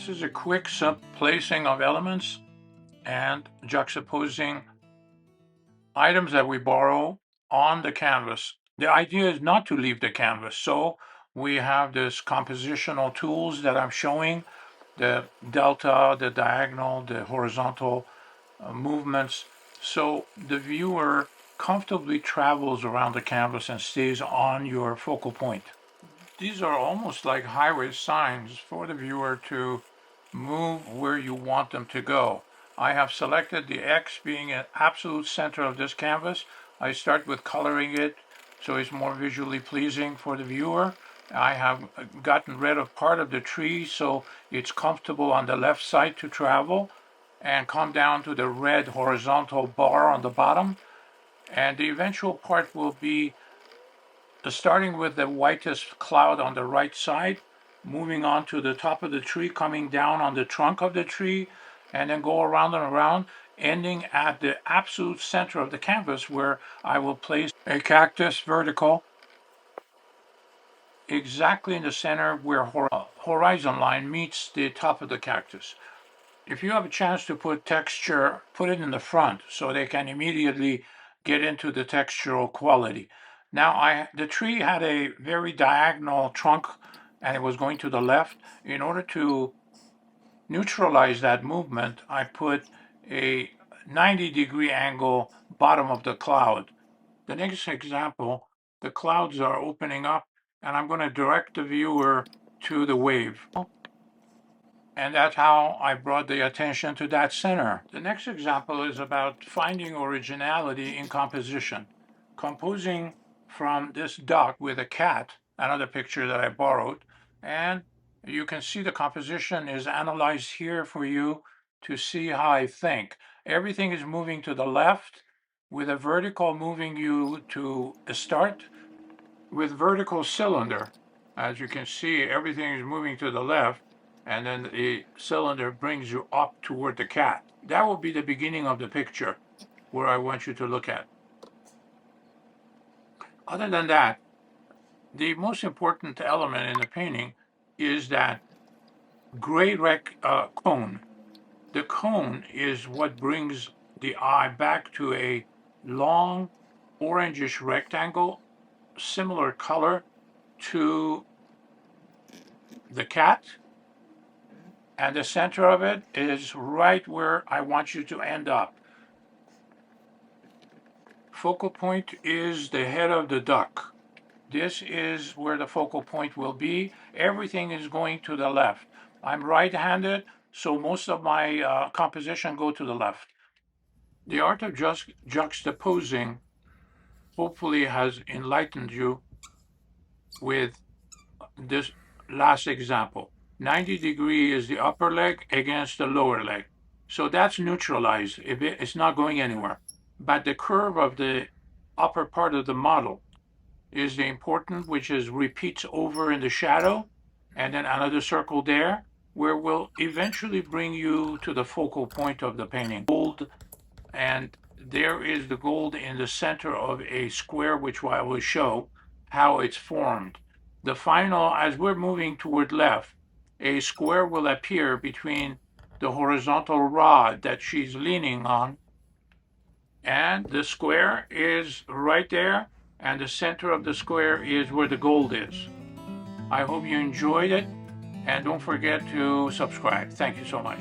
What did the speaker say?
This is a quick placing of elements and juxtaposing items that we borrow on the canvas. The idea is not to leave the canvas, so we have this compositional tools that I'm showing, the delta, the diagonal, the horizontal movements, so the viewer comfortably travels around the canvas and stays on your focal point. These are almost like highway signs for the viewer to move where you want them to go. I have selected the X being an absolute center of this canvas. I start with coloring it so it's more visually pleasing for the viewer. I have gotten rid of part of the tree so it's comfortable on the left side to travel, and come down to the red horizontal bar on the bottom. And the eventual part will be starting with the whitest cloud on the right side, moving on to the top of the tree, coming down on the trunk of the tree, and then go around and around, ending at the absolute center of the canvas where I will place a cactus vertical exactly in the center where horizon line meets the top of the cactus. If you have a chance to put texture, put it in the front so they can immediately get into the textural quality. Now, the tree had a very diagonal trunk and it was going to the left. In order to neutralize that movement, I put a 90-degree angle bottom of the cloud. The next example, the clouds are opening up and I'm going to direct the viewer to the wave. And that's how I brought the attention to that center. The next example is about finding originality in composition. Composing from this duck with a cat, another picture that I borrowed, and you can see the composition is analyzed here for you to see how I think. Everything is moving to the left, with a vertical moving you to a start with vertical cylinder. As you can see, everything is moving to the left, and then the cylinder brings you up toward the cat. That will be the beginning of the picture where I want you to look at. Other than that, the most important element in the painting is that gray cone. The cone is what brings the eye back to a long orangish rectangle, similar color to the cat, and the center of it is right where I want you to end up. Focal point is the head of the duck. This is where the focal point will be. Everything is going to the left. I'm right-handed, so most of my composition go to the left. The art of juxtaposing hopefully has enlightened you with this last example. 90-degree is the upper leg against the lower leg. So that's neutralized. It's not going anywhere. But the curve of the upper part of the model is the important, which is repeats over in the shadow, and then another circle there, where will eventually bring you to the focal point of the painting. Gold, and there is the gold in the center of a square, which I will show how it's formed. The final, as we're moving toward left, a square will appear between the horizontal rod that she's leaning on, and the square is right there, and the center of the square is where the gold is. I hope you enjoyed it, and don't forget to subscribe. Thank you so much.